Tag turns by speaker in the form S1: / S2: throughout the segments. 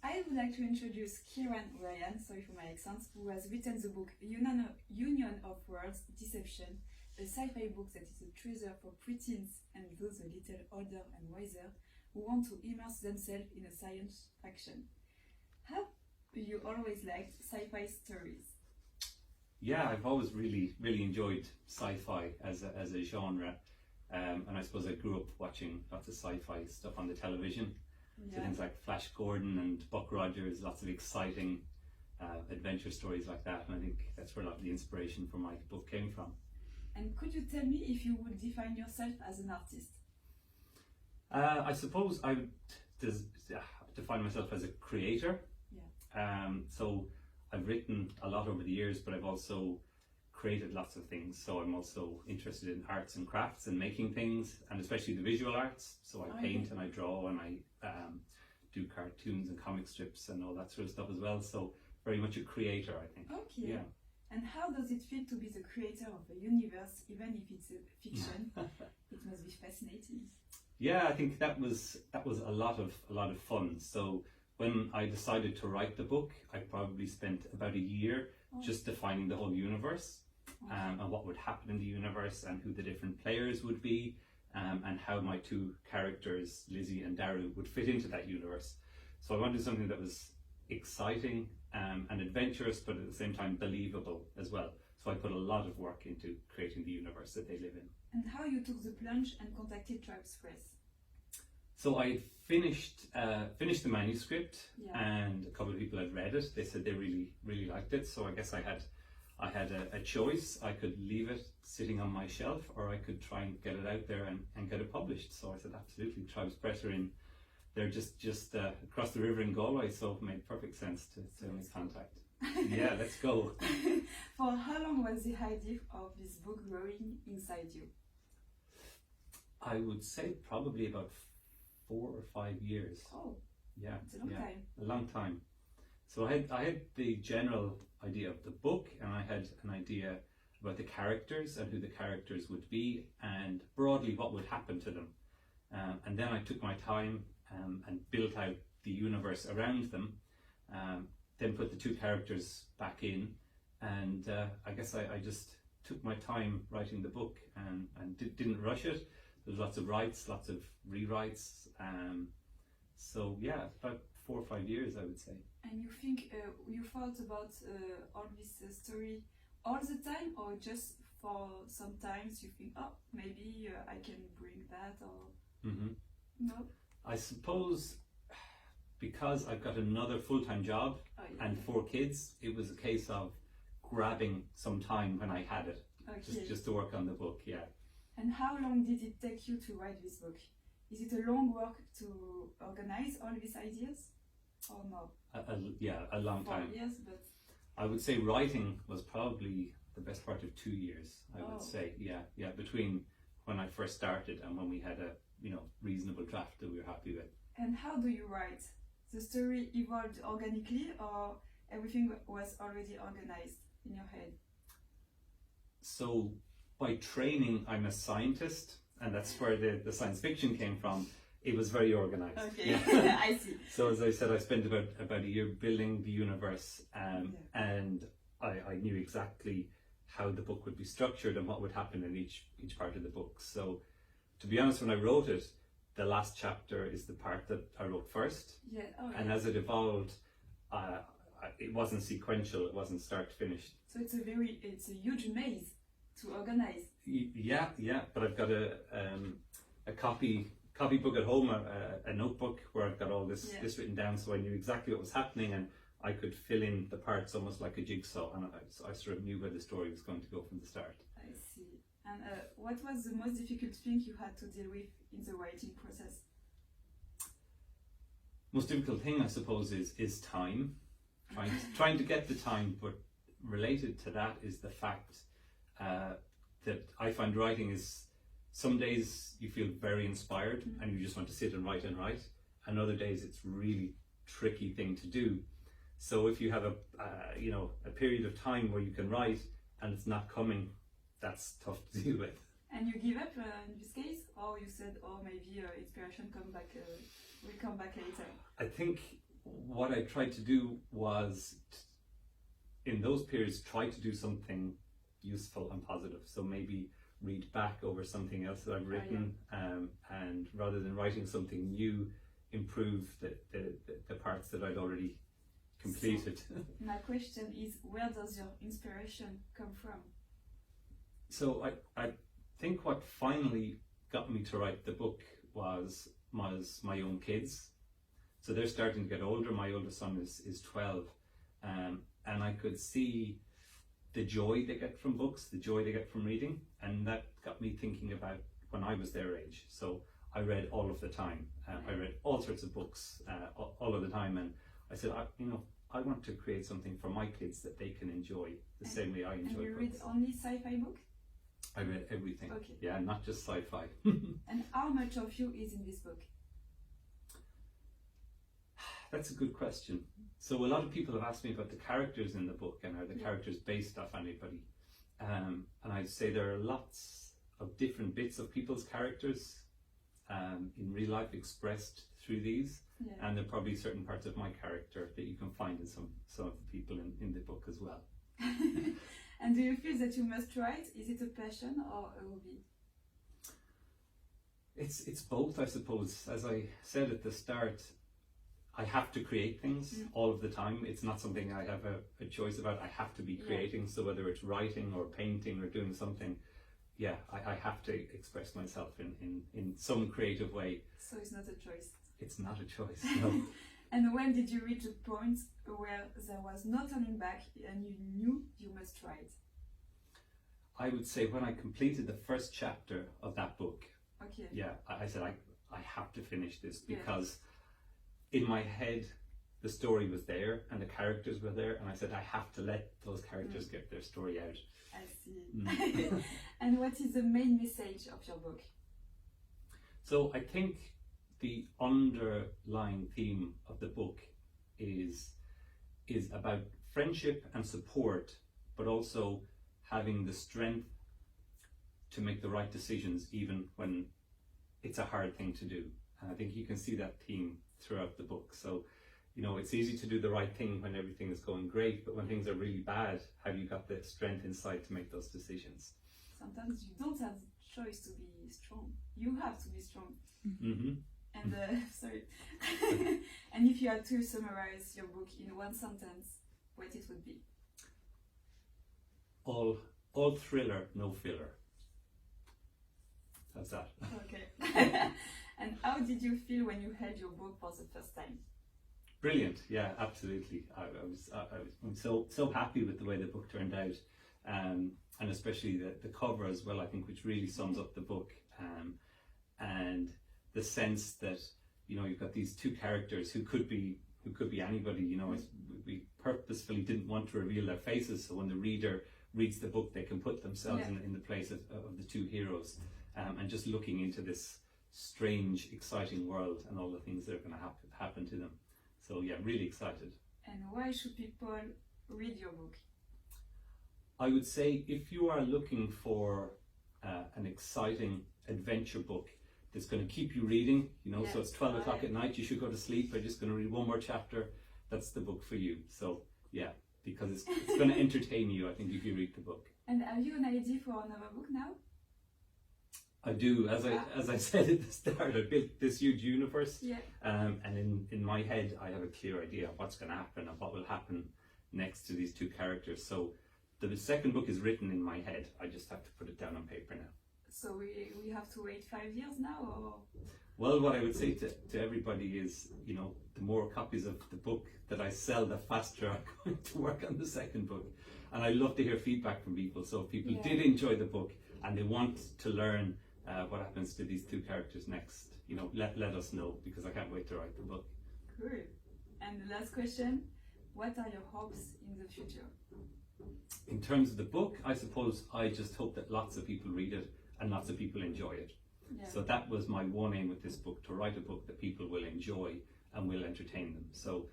S1: I would like to introduce Kieran Ryan, sorry for my accent, who has written the book Union of Worlds, Deception, a sci-fi book that is a treasure for preteens and those a little older and wiser who want to immerse themselves in a science fiction. Have you always liked sci-fi stories?
S2: Yeah, I've always really enjoyed sci-fi as a genre, and I suppose I grew up watching lots of sci-fi stuff on the television. So things like Flash Gordon and Buck Rogers, lots of exciting adventure stories like that, and I think that's where a lot of the inspiration for my book came from.
S1: And could you tell me if you would define yourself as an artist?
S2: I suppose I would define myself as a creator.
S1: Yeah.
S2: So I've written a lot over the years, but I've also created lots of things. So I'm also interested in arts and crafts and making things, and especially the visual arts. So I paint and I draw and I do cartoons and comic strips and all that sort of stuff as well. So very much a creator, I think.
S1: Okay.
S2: Yeah.
S1: And how does it feel to be the creator of a universe, even if it's a fiction? It must be fascinating.
S2: Yeah, I think that was a lot of fun. So when I decided to write the book, I probably spent about a year just defining the whole universe, and what would happen in the universe and who the different players would be, and how my two characters, Lizzie and Daru, would fit into that universe. So I wanted something that was exciting and adventurous, but at the same time believable as well. So I put a lot of work into creating the universe that they live in.
S1: And how you took the plunge and contacted Tribes Press?
S2: So I finished the manuscript, and a couple of people had read it. They said they really liked it. So I guess I had a choice. I could leave it sitting on my shelf, or I could try and get it out there and get it published. So I said, absolutely, Tribes Press are in. They're just across the river in Galway, so it made perfect sense to make contact. Yeah, let's go.
S1: For how long was the idea of this book growing inside you?
S2: I would say probably about 4 or 5 years.
S1: Oh,
S2: yeah,
S1: it's a long time.
S2: A long time. So I had the general idea of the book, and I had an idea about the characters and who the characters would be, and broadly what would happen to them. And then I took my time and built out the universe around them, then put the two characters back in, and I guess I just took my time writing the book and didn't rush it. There's lots of writes, lots of rewrites, so yeah, about 4 or 5 years, I would say.
S1: And you think you thought about all this story all the time, or just for sometimes you think, oh, maybe I can bring that, or no?
S2: I suppose because I've got another full-time job and 4 kids, it was a case of grabbing some time when I had it, just to work on the book, yeah.
S1: And how long did it take you to write this book? Is it a long work to organize all these ideas, or no?
S2: A long time.
S1: 4 years, but
S2: I would say writing was probably the best part of 2 years. I would say, yeah, between when I first started and when we had a reasonable draft that we were happy with.
S1: And how do you write? The story evolved organically, or everything was already organized in your head?
S2: So by training, I'm a scientist, and that's where the science fiction came from. It was very organized.
S1: Okay, yeah. I see.
S2: So as I said, I spent about a year building the universe, and I knew exactly how the book would be structured and what would happen in each part of the book. So to be honest, when I wrote it, the last chapter is the part that I wrote first.
S1: Yeah.
S2: And as it evolved, it wasn't sequential, it wasn't start to finish.
S1: So it's a huge maze to organize.
S2: Yeah, but I've got a copybook at home, a notebook where I've got all this written down, so I knew exactly what was happening, and I could fill in the parts almost like a jigsaw, and I sort of knew where the story was going to go from the start.
S1: I see. And what was the most difficult thing you had to deal with in the writing process?
S2: Most difficult thing, I suppose, is time. Trying to get the time, but related to that is the fact that I find writing is, some days you feel very inspired and you just want to sit and write, and other days it's really tricky thing to do. So if you have a period of time where you can write and it's not coming, that's tough to deal with.
S1: And you give up in this case, or you said, maybe inspiration will come back later?
S2: I think what I tried to do was, in those periods, try to do something useful and positive. So maybe read back over something else that I've written, and rather than writing something new, improve the parts that I'd already completed.
S1: So, my question is, where does your inspiration come from?
S2: So I think what finally got me to write the book was my own kids. So they're starting to get older. My oldest son is 12, and I could see the joy they get from books, the joy they get from reading, and that got me thinking about when I was their age. So I read all of the time. I read all sorts of books all of the time, and I said, I want to create something for my kids that they can enjoy the same way I enjoy
S1: books. And you
S2: books.
S1: read only sci-fi books?
S2: I read everything.
S1: Okay.
S2: Yeah, not just sci-fi.
S1: And how much of you is in this book?
S2: That's a good question. So a lot of people have asked me about the characters in the book, and are the characters based off anybody? And I'd say there are lots of different bits of people's characters in real life expressed through these, and there are probably certain parts of my character that you can find in some of the people in the book as well.
S1: And do you feel that you must write? Is it a passion or a hobby?
S2: It's both, I suppose. As I said at the start, I have to create things all of the time. It's not something I have a choice about. I have to be creating. So whether it's writing or painting or doing something, I have to express myself in some creative way.
S1: So it's not a choice.
S2: It's not a choice, no.
S1: And when did you reach a point where there was no turning back and you knew you must write?
S2: I would say when I completed the first chapter of that book,
S1: okay.
S2: I said I have to finish this, because in my head the story was there and the characters were there, and I said I have to let those characters get their story out.
S1: I see. And what is the main message of your book?
S2: So I think the underlying theme of the book is about friendship and support, but also having the strength to make the right decisions even when it's a hard thing to do. And I think you can see that theme throughout the book. So, it's easy to do the right thing when everything is going great, but when things are really bad, have you got the strength inside to make those decisions?
S1: Sometimes you don't have the choice to be strong. You have to be strong.
S2: Mm-hmm.
S1: And sorry. And if you had to summarize your book in one sentence, what it would be?
S2: All thriller, no filler. How's that?
S1: Okay. And how did you feel when you held your book for the first time?
S2: Brilliant. Yeah, absolutely. I'm so happy with the way the book turned out, and especially the cover as well, I think, which really sums up the book, and the sense that you've got these two characters who could be anybody. We purposefully didn't want to reveal their faces, so when the reader reads the book, they can put themselves in the place of the two heroes, and just looking into this strange, exciting world and all the things that are going to happen to them. So really excited.
S1: And why should people read your book?
S2: I would say if you are looking for an exciting adventure book that's going to keep you reading, so it's 12 o'clock at night, you should go to sleep, I'm just going to read one more chapter, that's the book for you. So because it's going to entertain you, I think, if you read the book.
S1: And have you an idea for another book now?
S2: I do. As I said at the start, I built this huge universe, and in my head I have a clear idea of what's going to happen and what will happen next to these two characters. So the second book is written in my head. I just have to put it down on paper now.
S1: So we have to wait 5 years now, or?
S2: Well, what I would say to everybody is, the more copies of the book that I sell, the faster I'm going to work on the second book. And I love to hear feedback from people. So if people did enjoy the book and they want to learn what happens to these two characters next, let us know, because I can't wait to write the book.
S1: Cool. And the last question, what are your hopes in the future?
S2: In terms of the book, I suppose I just hope that lots of people read it and lots of people enjoy it. So that was my one aim with this book, to write a book that people will enjoy and will entertain them. So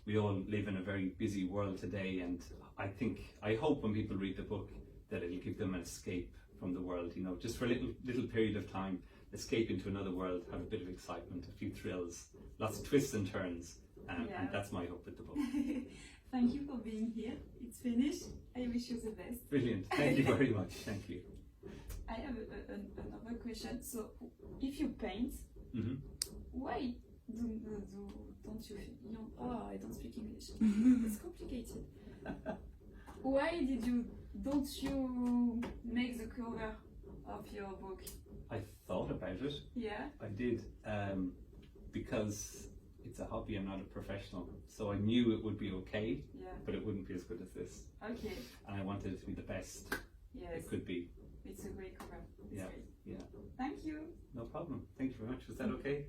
S2: we all live in a very busy world today, and I hope when people read the book that it'll give them an escape from the world, just for a little period of time, escape into another world, have a bit of excitement, a few thrills, lots of twists and turns,
S1: Yeah.
S2: And that's my hope with the book.
S1: Thank you for being here. It's finished. I wish you the best.
S2: Brilliant. Thank you very much. Thank you.
S1: I have another question. So, if you paint,
S2: Hmm.
S1: why don't you? I don't speak English. It's complicated. Why don't you make the cover of your book?
S2: I thought about it.
S1: Yeah.
S2: I did, because it's a hobby. I'm not a professional, so I knew it would be okay,
S1: Yeah.
S2: but it wouldn't be as good as this.
S1: Okay.
S2: And I wanted it to be the best
S1: Yes.
S2: it could be.
S1: It's a great cover. It's
S2: Yeah.
S1: great.
S2: Yeah.
S1: Thank you.
S2: No problem. Thank you very much. Was that okay?